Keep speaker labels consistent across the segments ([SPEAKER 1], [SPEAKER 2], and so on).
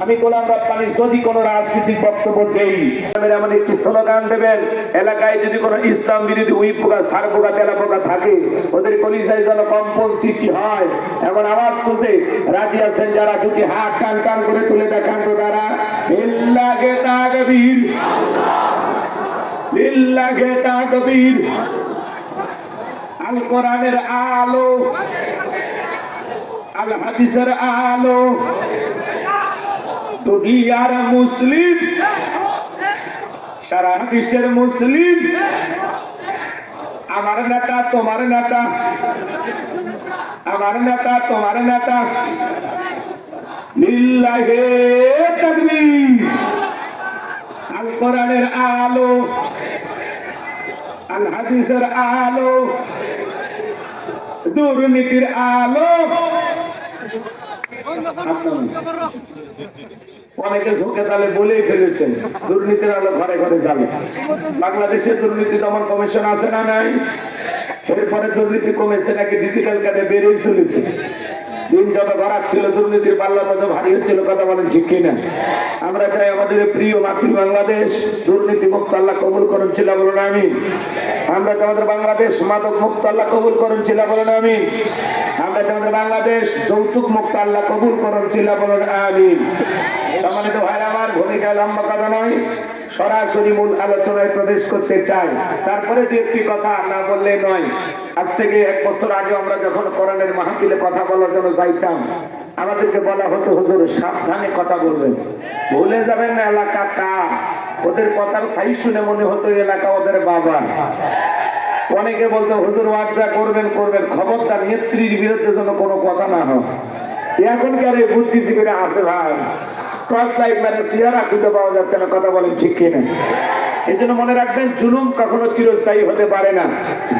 [SPEAKER 1] আমি গোলাম রব্বানী যদি কোনো রাজনৈতিক বক্তব্য দেই, এমন একটি স্লোগান দেবেন, এলাকায় যদি কোনো ইসলাম বিরোধী উই পোকা, সার পোকা, তেলা পোকা থাকে, ওদের কলিজায় যেন কম্পন সৃষ্টি হয় এমন আওয়াজ তুলতে রাজি আছেন যারা? দুটি হাত টান টান করে তুলে দেখান তো তারা। লিল্লাহি তাকবীর, লিল্লাহি তাকবীর। আল কোরআনের আলো, আল হাদিসের আলো, দুনিয়ার মুসলিম, সারা বিশ্বের মুসলিম, আমার নেতা তোমার নেতা, আমার নেতা তোমার নেতা। লিল্লাহি তাকবীর। আল কোরআনের আলো, আল হাদিসের আলো, দুর্নীতির আলো। অনেকে ঝুঁকে তালে বলেই ফেলেছেন দুর্নীতির আলো ঘরে ঘরে যাবে। বাংলাদেশে দুর্নীতি দমন কমিশন আছে না নাই? এরপরে দুর্নীতি কমেছে নাকি ডিজিটাল কার্ডে বেড়েই চলেছে। দিন যত ঘরাক ছিল দুর্নীতির পাল্লা তত ভারী হচ্ছিল। কথা বলেন ঠিক কিনা? আমরা চাই আমাদের প্রিয় মাতৃ বাংলাদেশ দুর্নীতি মুক্ত আল্লাহ কবুল করুন, ছিল বলুন আমিন। আমরা চাই আমাদের বাংলাদেশ মাদক মুক্ত আল্লাহ কবুল করুন, ছিল বলুন আমিন। আমরা চাই আমাদের বাংলাদেশ যৌতুক মুক্ত আল্লাহ কবুল করুন, ছিল বলুন আমিন। সম্মানিত ভাইরা আমার, ভূমিকা লম্বা কথা নয়, সরাসরি মূল আলোচনায় প্রবেশ করতে চাই। তারপরে দু একটি কথা না বললে নয়। আজ থেকে 1 বছর আগে আমরা যখন কোরআনের মাহফিলে কথা বলার জন্য যাইতাম, আমাদেরকে বলা হতো হুজুর সাবধানে কথা বলবেন, ভুলে যাবেন না এলাকা কার। ওদের কথার সাই শুনে মনে হতো এলাকা ওদের বাবা। অনেকে বলতো হুজুর ওয়াজটা করবেন করবেন, খবরদার নেত্রীর বিরুদ্ধে যেন কোনো কথা না হয়। এখনকার এই বুদ্ধিজীবীরা আছে ভাই, টর্চ লাইট মানে চেহারা খুঁজে পাওয়া যাচ্ছে না। কথা বলেন ঠিক কিনা? এই জন্য মনে রাখবেন, জুলুম কখনো চিরস্থায়ী হতে পারে না।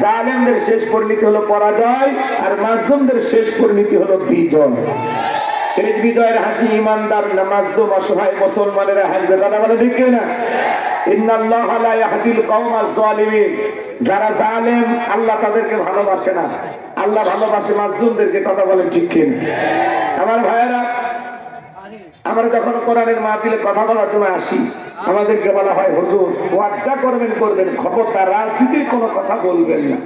[SPEAKER 1] জালেমদের শেষ পরিণতি হলো পরাজয়, আর মাজলুমদের শেষ পরিণতি হলো বিজয়। শেষ বিজয়ের হাসি ইমানদার না মাজলুম অসহায় মুসলমানেরা হাসবে। কথা বলেন ঠিক কিনা? ইন্নাল্লাহা লা ইয়াহদিল কওমাজ জালিমিন। যারা জালেম আল্লাহ তাদেরকে ভালোবাসে না, আল্লাহ ভালোবাসে মাজলুমদেরকে। কথা বলেন ঠিক কিনা? আমার ভাইয়েরা, আমরা যখন কোরআনের মাহফিলে কথা বলার জন্য আসি, আমাদেরকে বলা হয় হুজুর ওয়াজা করবেন করবেন, খবরদার রাজনীতির কোনো কথা বলবেন না।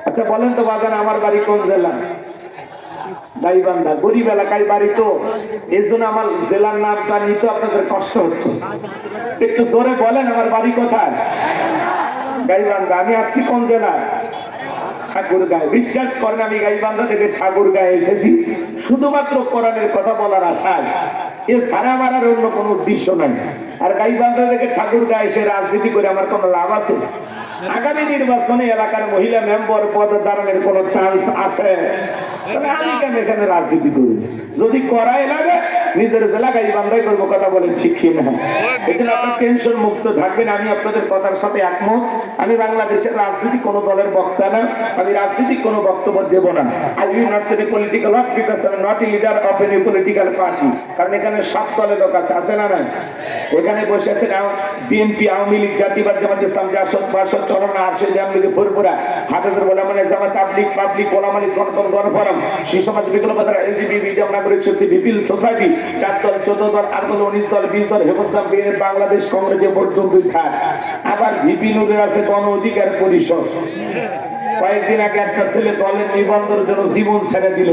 [SPEAKER 1] আচ্ছা বলেন তো বাজান, আমার বাড়ি কোন জেলা? গাইবান্ধা। গরিব এলাকায় বাড়ি তো, এই জন্য আমার জেলার নামটা নিতে আপনাদের কষ্ট হচ্ছে। একটু জোরে বলেন আমার বাড়ি কোথায়? গাইবান্ধা। আমি আসছি কোন জেলায়? ঠাকুরগাঁও। বিশ্বাস করেন আমি গাইবান্ধা থেকে ঠাকুরগাঁও এসেছি শুধুমাত্র কোরআনের কথা বলার আশায়। এ সারা মারার অন্য কোনো উদ্দেশ্য নাই। আর গাইবান্ধা থেকে ঠাকুরগাঁও এসে রাজনীতি করে আমার কোনো লাভ আছে? আগামী নির্বাচনে এলাকার মহিলা মেম্বার পদে দাঁড়ানোর কোনো চান্স আছে? তবে আমি কেন এখানে রাজনীতি করি? যদি করাই লাগে নিজের জেলা গাইবান্ধায় করবো। কথা বলেন ঠিক কিনা? এখানে আপনার টেনশন মুক্ত থাকবেন। আমি আপনাদের কথার সাথে একমত। আমি বাংলাদেশের রাজনীতি কোনো দলের বক্তা না, আমি রাজনীতিক কোনো বক্তব্য দেব না। I will not say political work because I am not a leader of any political party. কারণ এখানে সব দলের লোক আছে না নাই? এখানে বসে আছেন বিএনপি, আওয়ামী লীগ, জাতীয়বাদী জামাত ইসলাম, জাসদ, বাসদ, চরনা, আরশে, জামলিগ, ফুরফুরা, হাফেজুর ওলামা জামাত, তাবলীগ, পাবলিক, ওলামা লীগ, গণতন্ত্র, গণফোরাম, সমাজ, বিপ্লবতারা, এলজিবি, মিডিয়াম, নাগরিক শক্তি, পিপল সোসাইটি, 4 দল, 14 দল, 8 দল, 19 দল, 20 দল, হেফাজত, বিএনপি, বাংলাদেশ কংগ্রেস পর্যন্তই থাক। আবার ভিপিনুরের আছে গণ অধিকার পরিষদ। কয়েকদিন আগে একটা ছেলে দলের নিবন্ধনের জন্য জীবন ছেড়ে দিল,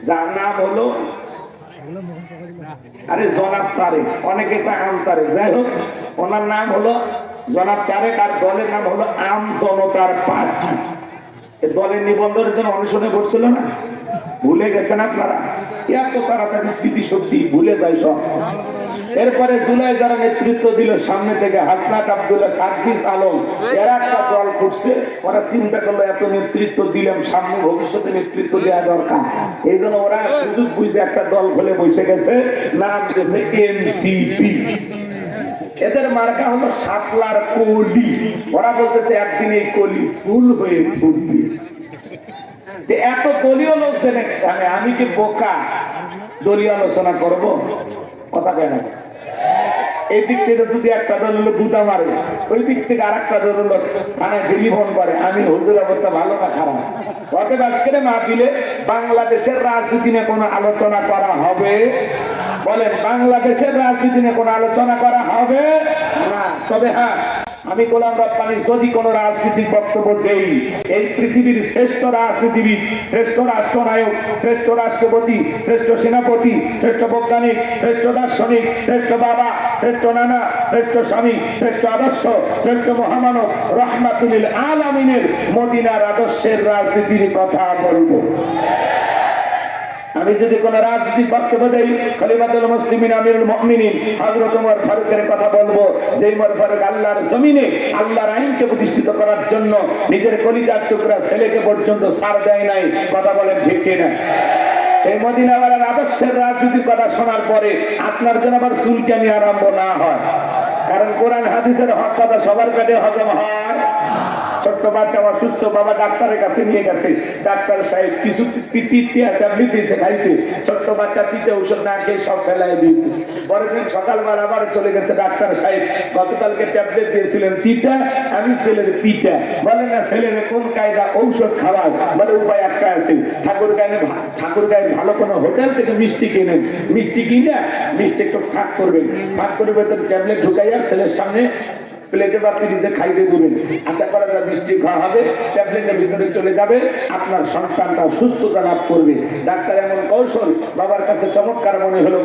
[SPEAKER 1] যার নাম হলো আরে জনাব তারেক, অনেকে তো আম তারেক। যাই হোক, ওনার নাম হলো জনাব তারেক, আর দলের নাম হলো আম জনতার পার্টি। দলের নিবন্ধনের জন্য অনশনে বসছিল না? ভুলে গেছেন আপনারা? এত তাড়াতাড়ি স্মৃতিশক্তি ভুলে যায় সব। এরপরে জুলাই যারা নেতৃত্ব দিল সামনে থেকে, হাসনাত আব্দুল্লাহ, সার্জিস আলম, এরা একটা দল করছে। ওরা চিন্তা করলো এত নেতৃত্ব দিলাম, সামনে ভবিষ্যতে নেতৃত্ব দেওয়া দরকার। এই জন্য ওরা সুযোগ বুঝে একটা দল খুলে বসে গেছে, নাম দিয়েছে এনসিপি। এদের মার্কা হলো শাপলার কলি। ওরা বলতেছে একদিন এই কলি ফুল হয়ে ফুটবে। এত দলীয় লোক এখানে, আমি কি বোকা দলীয় আলোচনা করব? কথা কেন? এই দিক থেকে যদি একটা দল হলো গুতা মারে, ওই দিক থেকে আর একটা দল হলো থানায় টেলিফোন করে, আমি হুজুর অবস্থা ভালো না খারাপ। অতএব আজকের মাহফিলে বাংলাদেশের রাজনীতি নিয়ে কোনো আলোচনা করা হবে? বলেন, বাংলাদেশের রাজনীতি নিয়ে কোনো আলোচনা করা হবে না। তবে হ্যাঁ, আমি গোলাম রব্বানী যদি কোন রাজনীতির বক্তব্য দেই, এই পৃথিবীর শ্রেষ্ঠ রাজনীতিবিদ, শ্রেষ্ঠ রাষ্ট্রনায়ক, শ্রেষ্ঠ রাষ্ট্রপতি, শ্রেষ্ঠ সেনাপতি, শ্রেষ্ঠ বৈজ্ঞানিক, শ্রেষ্ঠ দার্শনিক, শ্রেষ্ঠ বাবা, শ্রেষ্ঠ নানা, শ্রেষ্ঠ স্বামী, শ্রেষ্ঠ আদর্শ, শ্রেষ্ঠ মহামানব রহমাতুল আলামিনের মদিনার আদর্শের রাজনীতির কথা বলবো। আমি যদি কোন রাজনীতির বক্তব্য দেই, খলিফাতুল মুসলিমিন আমিরুল মুমিনিন হযরত ওমর ফারুকের কথা বলবো, যে ওমর ফারুক আল্লাহর জমিনে আল্লাহর আইনকে প্রতিষ্ঠিত করার জন্য নিজের কলিজার টুকরা ছেলেকে পর্যন্ত ছাড় দেয় নাই। কথা বলেন ঠিক কিনা? এই মদিনাওয়ালার আদর্শের রাজনীতির কথা শোনার পরে আপনার জন্য আবার চুলকানি আরম্ভ না হয়, কারণ কোরআন হাদিসের হক কথা সবার পেটে হজম হয়। ছোট্ট বাচ্চা অসুস্থ, বাবা ডাক্তারের কাছে নিয়ে গেছে, ডাক্তার সাহেব কিছু ট্যাবলেট দিয়েছে খাইতে, ছোট্ট বাচ্চা তিতে ঔষধ না খেয়ে সব ফেলাই দিয়েছে। পরের দিন সকালবেলা আবার চলে গেছে ডাক্তার সাহেব, গতকালকে ট্যাবলেট দিয়েছিলেন তিতা, আমি ছেলের তিতা। বলে না, ছেলের কোন কায়দা ঔষধ খাওয়ার, বলে উপায় একটা আছে, ঠাকুরগাঁয়ের ভালো কোনো হোটেল থেকে মিষ্টি কিনেন, মিষ্টি কিনে মিষ্টি একটু ফাঁক করবেন, ফাঁক করে ভেতরে ট্যাবলেট ঢুকাইয়া ছেলের সামনে প্লেটে বা ফ্রিজে খাইতে দেবেন। আশা করা যায় মিষ্টি খাওয়া হবে, ট্যাবলেটের ভিতরে চলে যাবে, আপনার সন্তানটা সুস্থতা লাভ করবে। ডাক্তার এমন কৌশল বাবার কাছে চমৎকার মনে হলো।